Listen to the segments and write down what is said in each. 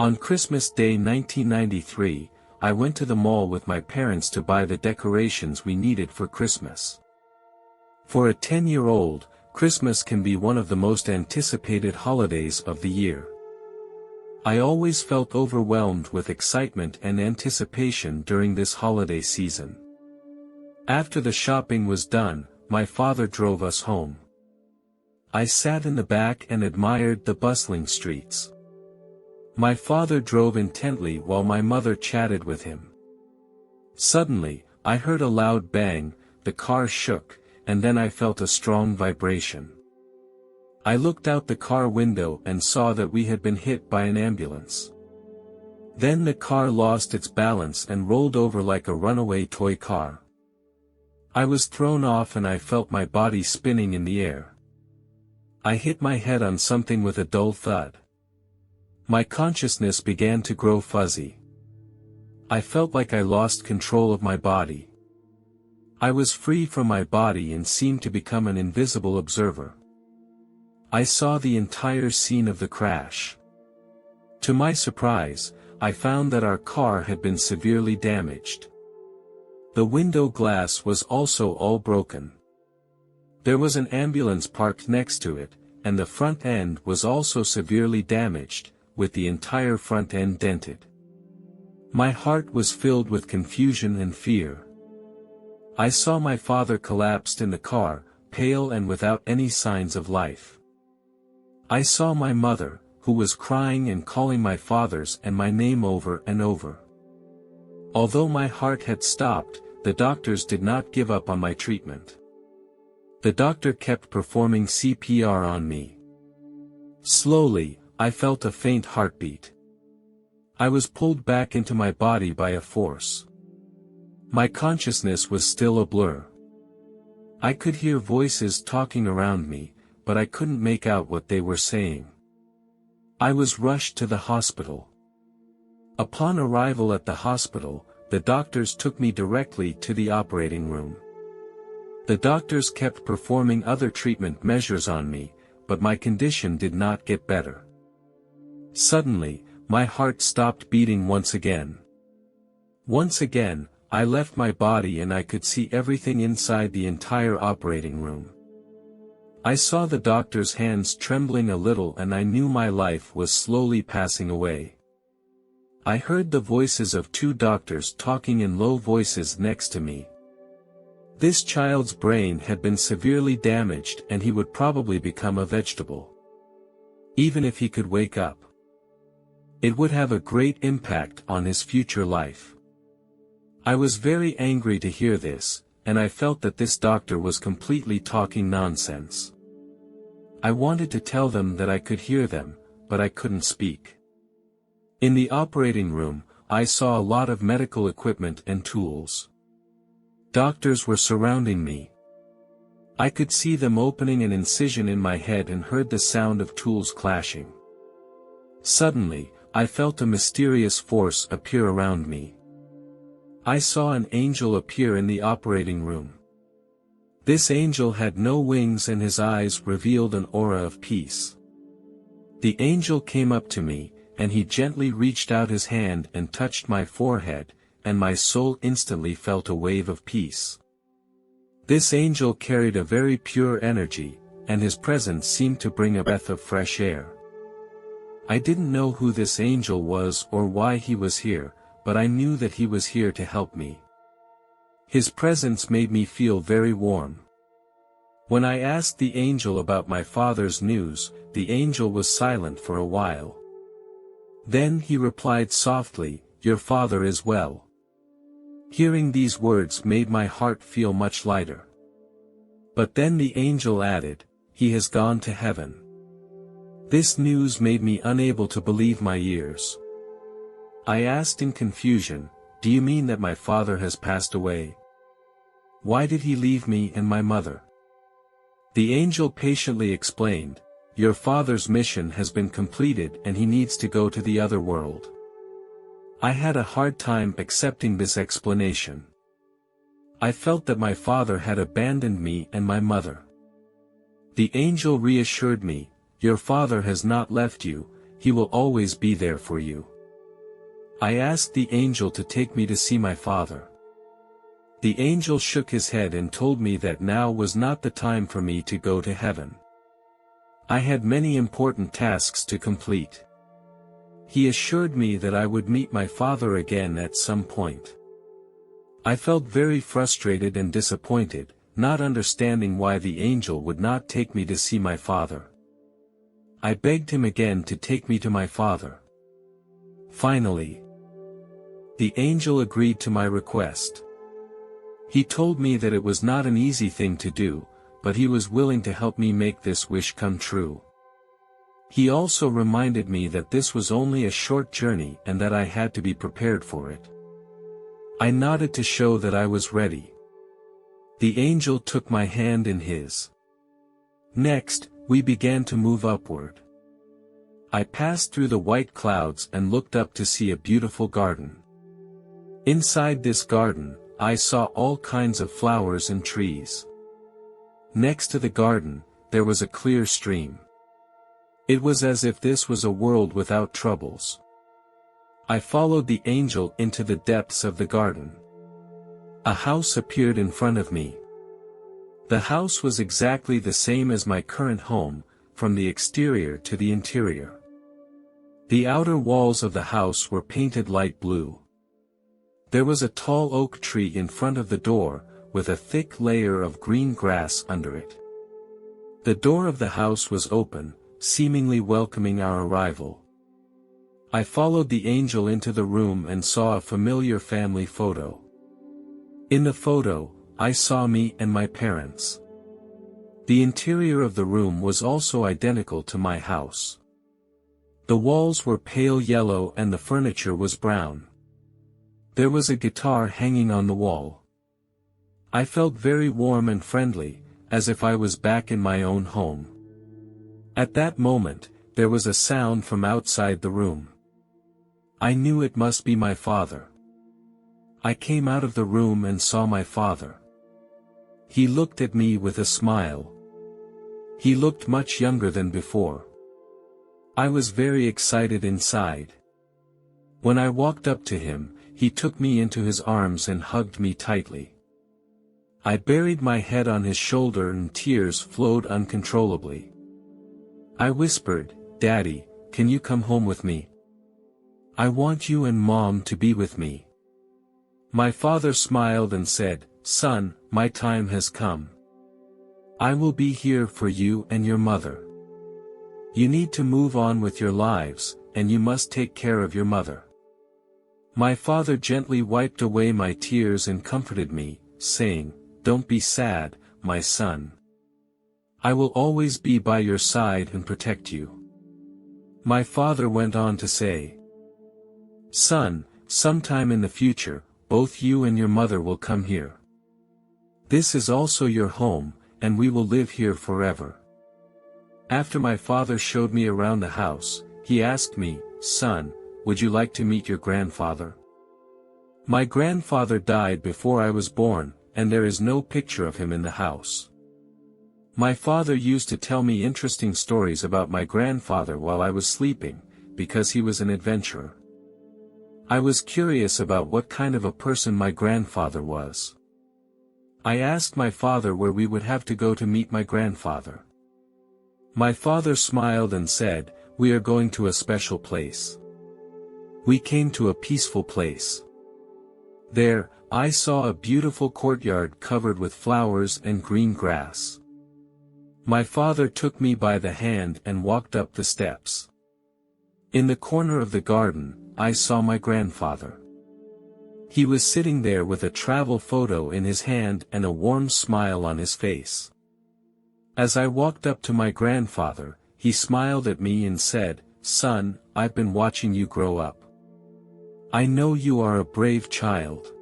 On Christmas Day 1993, I went to the mall with my parents to buy the decorations we needed for Christmas. For a 10-year-old, Christmas can be one of the most anticipated holidays of the year. I always felt overwhelmed with excitement and anticipation during this holiday season. After the shopping was done, my father drove us home. I sat in the back and admired the bustling streets. My father drove intently while my mother chatted with him. Suddenly, I heard a loud bang, the car shook, and then I felt a strong vibration. I looked out the car window and saw that we had been hit by an ambulance. Then the car lost its balance and rolled over like a runaway toy car. I was thrown off and I felt my body spinning in the air. I hit my head on something with a dull thud. My consciousness began to grow fuzzy. I felt like I lost control of my body. I was free from my body and seemed to become an invisible observer. I saw the entire scene of the crash. To my surprise, I found that our car had been severely damaged. The window glass was also all broken. There was an ambulance parked next to it, and the front end was also severely damaged, with the entire front end dented. My heart was filled with confusion and fear. I saw my father collapsed in the car, pale and without any signs of life. I saw my mother, who was crying and calling my father's and my name over and over. Although my heart had stopped, the doctors did not give up on my treatment. The doctor kept performing CPR on me. Slowly, I felt a faint heartbeat. I was pulled back into my body by a force. My consciousness was still a blur. I could hear voices talking around me, but I couldn't make out what they were saying. I was rushed to the hospital. Upon arrival at the hospital, the doctors took me directly to the operating room. The doctors kept performing other treatment measures on me, but my condition did not get better. Suddenly, my heart stopped beating once again. Once again, I left my body and I could see everything inside the entire operating room. I saw the doctor's hands trembling a little and I knew my life was slowly passing away. I heard the voices of two doctors talking in low voices next to me. This child's brain had been severely damaged and he would probably become a vegetable. Even if he could wake up, it would have a great impact on his future life. I was very angry to hear this, and I felt that this doctor was completely talking nonsense. I wanted to tell them that I could hear them, but I couldn't speak. In the operating room, I saw a lot of medical equipment and tools. Doctors were surrounding me. I could see them opening an incision in my head and heard the sound of tools clashing. Suddenly, I felt a mysterious force appear around me. I saw an angel appear in the operating room. This angel had no wings and his eyes revealed an aura of peace. The angel came up to me, and he gently reached out his hand and touched my forehead, and my soul instantly felt a wave of peace. This angel carried a very pure energy, and his presence seemed to bring a breath of fresh air. I didn't know who this angel was or why he was here, but I knew that he was here to help me. His presence made me feel very warm. When I asked the angel about my father's news, the angel was silent for a while. Then he replied softly, "Your father is well." Hearing these words made my heart feel much lighter. But then the angel added, "He has gone to heaven." This news made me unable to believe my ears. I asked in confusion, "Do you mean that my father has passed away? Why did he leave me and my mother?" The angel patiently explained, "Your father's mission has been completed and he needs to go to the other world." I had a hard time accepting this explanation. I felt that my father had abandoned me and my mother. The angel reassured me, "Your father has not left you, He will always be there for you. I asked the angel to take me to see my father. The angel shook his head and told me that now was not the time for me to go to heaven. I had many important tasks to complete. He assured me that I would meet my father again at some point. I felt very frustrated and disappointed, not understanding why the angel would not take me to see my father. I begged him again to take me to my father. Finally, the angel agreed to my request. He told me that it was not an easy thing to do, but he was willing to help me make this wish come true. He also reminded me that this was only a short journey and that I had to be prepared for it. I nodded to show that I was ready. The angel took my hand in his. Next, we began to move upward. I passed through the white clouds and looked up to see a beautiful garden. Inside this garden, I saw all kinds of flowers and trees. Next to the garden, there was a clear stream. It was as if this was a world without troubles. I followed the angel into the depths of the garden. A house appeared in front of me. The house was exactly the same as my current home, from the exterior to the interior. The outer walls of the house were painted light blue. There was a tall oak tree in front of the door, with a thick layer of green grass under it. The door of the house was open, seemingly welcoming our arrival. I followed the angel into the room and saw a familiar family photo. In the photo, I saw me and my parents. The interior of the room was also identical to my house. The walls were pale yellow and the furniture was brown. There was a guitar hanging on the wall. I felt very warm and friendly, as if I was back in my own home. At that moment, there was a sound from outside the room. I knew it must be my father. I came out of the room and saw my father. He looked at me with a smile. He looked much younger than before. I was very excited inside. When I walked up to him, he took me into his arms and hugged me tightly. I buried my head on his shoulder and tears flowed uncontrollably. I whispered, "Daddy, can you come home with me? I want you and Mom to be with me." My father smiled and said, "Son, my time has come. I will be here for you and your mother. You need to move on with your lives, and you must take care of your mother." My father gently wiped away my tears and comforted me, saying, "Don't be sad, my son. I will always be by your side and protect you." My father went on to say, "Son, sometime in the future, both you and your mother will come here. This is also your home, and we will live here forever." After my father showed me around the house, he asked me, "Son, would you like to meet your grandfather?" My grandfather died before I was born, and there is no picture of him in the house. My father used to tell me interesting stories about my grandfather while I was sleeping, because he was an adventurer. I was curious about what kind of a person my grandfather was. I asked my father where we would have to go to meet my grandfather. My father smiled and said, "We are going to a special place." We came to a peaceful place. There, I saw a beautiful courtyard covered with flowers and green grass. My father took me by the hand and walked up the steps. In the corner of the garden, I saw my grandfather. He was sitting there with a travel photo in his hand and a warm smile on his face. As I walked up to my grandfather, he smiled at me and said, "Son, I've been watching you grow up. I know you are a brave child."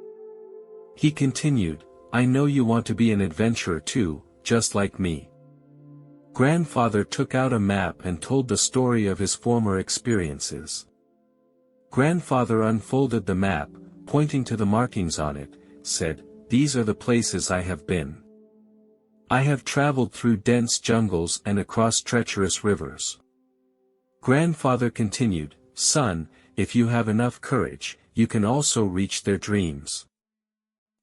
He continued, "I know you want to be an adventurer too, just like me." Grandfather took out a map and told the story of his former experiences. Grandfather unfolded the map, pointing to the markings on it, said, "These are the places I have been. I have traveled through dense jungles and across treacherous rivers." Grandfather continued, "Son, if you have enough courage, you can also reach their dreams."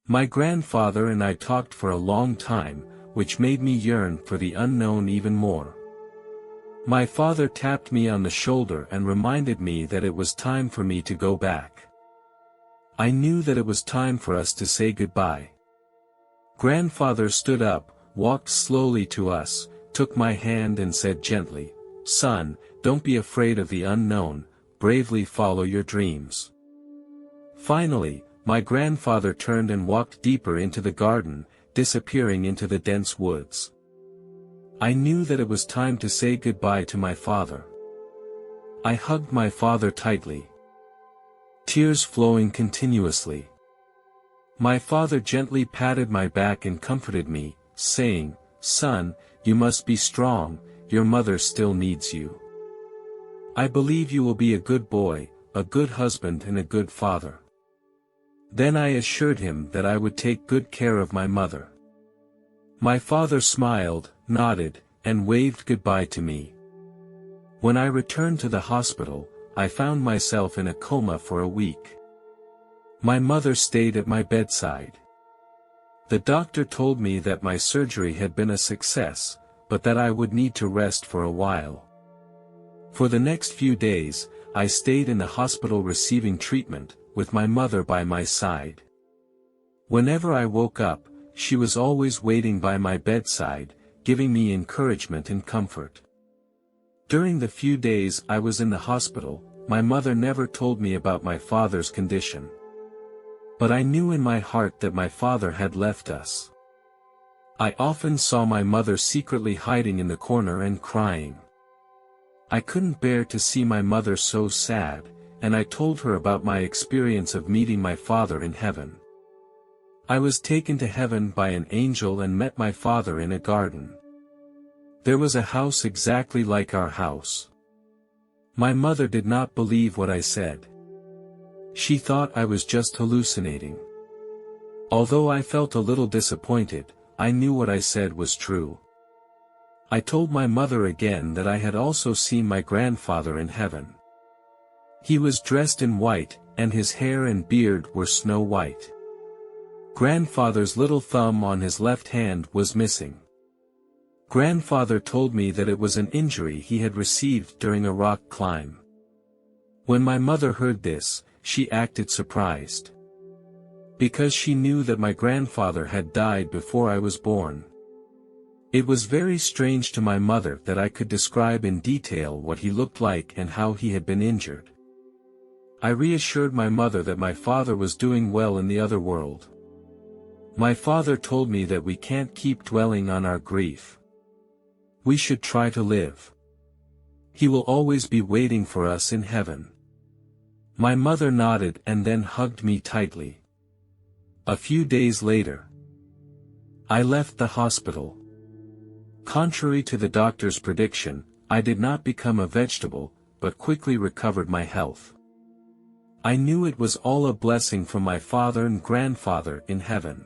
My grandfather and I talked for a long time, which made me yearn for the unknown even more. My father tapped me on the shoulder and reminded me that it was time for me to go back. I knew that it was time for us to say goodbye. Grandfather stood up, walked slowly to us, took my hand and said gently, "Son, don't be afraid of the unknown, bravely follow your dreams." Finally, my grandfather turned and walked deeper into the garden, disappearing into the dense woods. I knew that it was time to say goodbye to my father. I hugged my father tightly, tears flowing continuously. My father gently patted my back and comforted me, saying, "Son, you must be strong, your mother still needs you. I believe you will be a good boy, a good husband and a good father." Then I assured him that I would take good care of my mother. My father smiled, nodded, and waved goodbye to me. When I returned to the hospital, I found myself in a coma for a week. My mother stayed at my bedside. The doctor told me that my surgery had been a success, but that I would need to rest for a while. For the next few days, I stayed in the hospital receiving treatment, with my mother by my side. Whenever I woke up, she was always waiting by my bedside, giving me encouragement and comfort. During the few days I was in the hospital, my mother never told me about my father's condition. But I knew in my heart that my father had left us. I often saw my mother secretly hiding in the corner and crying. I couldn't bear to see my mother so sad, and I told her about my experience of meeting my father in heaven. I was taken to heaven by an angel and met my father in a garden. There was a house exactly like our house. My mother did not believe what I said. She thought I was just hallucinating. Although I felt a little disappointed, I knew what I said was true. I told my mother again that I had also seen my grandfather in heaven. He was dressed in white, and his hair and beard were snow white. Grandfather's little thumb on his left hand was missing. Grandfather told me that it was an injury he had received during a rock climb. When my mother heard this, she acted surprised. Because she knew that my grandfather had died before I was born. It was very strange to my mother that I could describe in detail what he looked like and how he had been injured. I reassured my mother that my father was doing well in the other world. My father told me that we can't keep dwelling on our grief. We should try to live. He will always be waiting for us in heaven. My mother nodded and then hugged me tightly. A few days later, I left the hospital. Contrary to the doctor's prediction, I did not become a vegetable, but quickly recovered my health. I knew it was all a blessing from my father and grandfather in heaven.